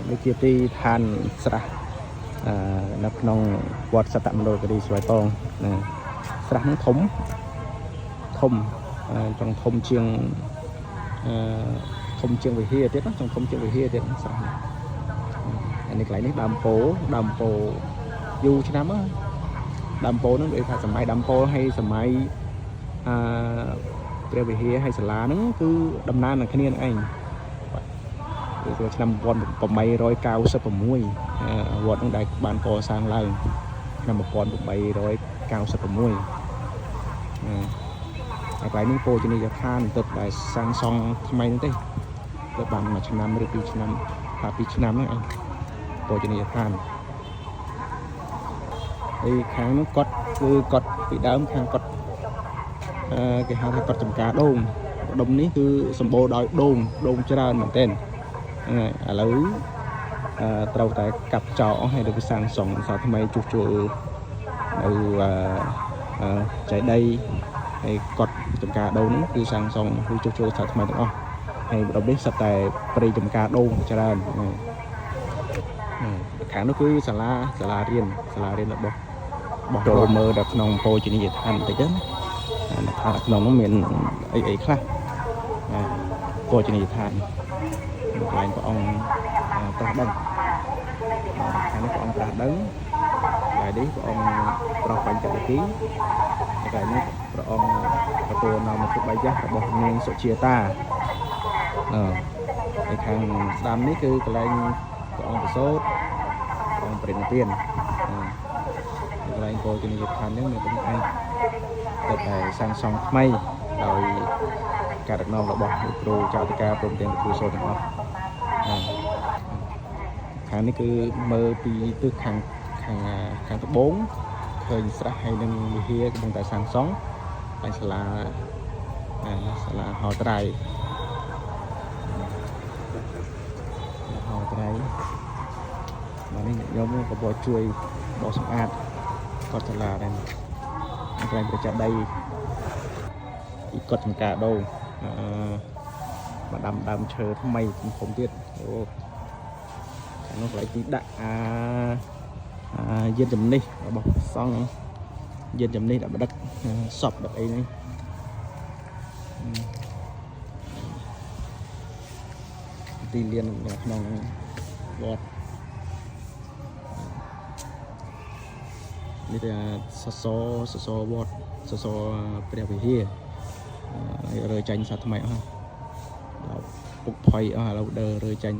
ដូចជាទីឋានស្រះនៅក្នុងវត្តសតមណ្ឌលគិរីស្វាយតងស្រះហ្នឹងធំចង់ធំជាងវិហារទៀតណាចង់ធំជាងវិហារទៀតស្រះនេះអានេះកន្លែងនេះដើមពោយូរឆ្នាំហ្នឹងដើមពោហ្នឹងដូចថាសម័យដើមពោហើយសម័យព្រះវិហារហើយសាលាហ្នឹងគឺដំណាលនឹងគ្នានឹងឯងពីឆ្នាំ1896វត្តហ្នឹងដែលបានកសាងឡើងឆ្នាំ1896ហើយកន្លែងនេះពោជនីយដ្ឋានទឹកដែលសាងសង់ថ្មីហ្នឹងទេទៅបាន1ឆ្នាំឬ2ឆ្នាំថា2ឆ្នាំហ្នឹងឯងពោជនីយដ្ឋានហើយខាងនោះកត់គឺកត់ពីដើមខាងកត់គេហៅថាកត់ចំការដូងដុំនេះគឺសម្បូរដោយដូងច្រើនមែនទែនឥឡូវត្រូវតែកាប់ចោលអស់ហើយទៅសាងសង់សាថ្មីជួសជុលនៅចៃដីហើយកត់ចំការដូងហ្នឹងគឺសាងសង់គឺជួសជុលសាថ្មីទាំងអស់ហើយដុំនេះសិតតែព្រៃចំការដូងច្រើនខាងនោះគឺសាលារៀនរបស់ចូលមើលដល់ក្នុងពោជនីយដ្ឋានបន្តិចណាថាក្នុងនោះមានអីខ្លះពោជនីយដ្ឋានកន្លែងព្រះអង្គត្រាស់ដឹងខាងនេះព្រះអង្គត្រាស់ដឹងហើយនេះព្រះអង្គប្រោសបញ្ចវគិហើយនេះព្រះអង្គទទួលនៅមគ្គបាយ័សរបស់នាងសុជាតាហើយខាងស្ដាំនេះគឺកន្លែងព្រះអង្គប្រសូតព្រះអង្គព្រះនិព្វានកន្លែងពោជនីយដ្ឋាននេះមានប៉ុណ្ណេះឯងតែសាងសង់ថ្មីដោយការដឹកនាំរបស់លោកគ្រូចៅអធិការព្រមទាំងលោកគ្រូសូត្រទាំងអស់ខាងនេះគឺមើលពីទិសខាងត្បូងឃើញស្រះហើយនឹងវិហារកំពុងតែសាងសង់ហើយសាលាហោត្រៃបាទនេះខ្ញុំក៏បោះជួយបោសសម្អាតកត់សាលាដែរកន្លែងប្រចាំដីពីកត់ចំការដូងមកដាំដើមឈើថ្មីធំទៀតខាងនោះកន្លែងទីដាក់យានជំនិះរបស់សង្ឃយានជំនិះដាក់បដឹកសពដាក់អីនេះទីលាននៅក្នុងវត្តនេះតែសសរវត្តសសរព្រះវិហារហើយរើចាញ់សាថ្មីអស់ដល់ពុកផុយអស់ឥឡូវដើររើចាញ់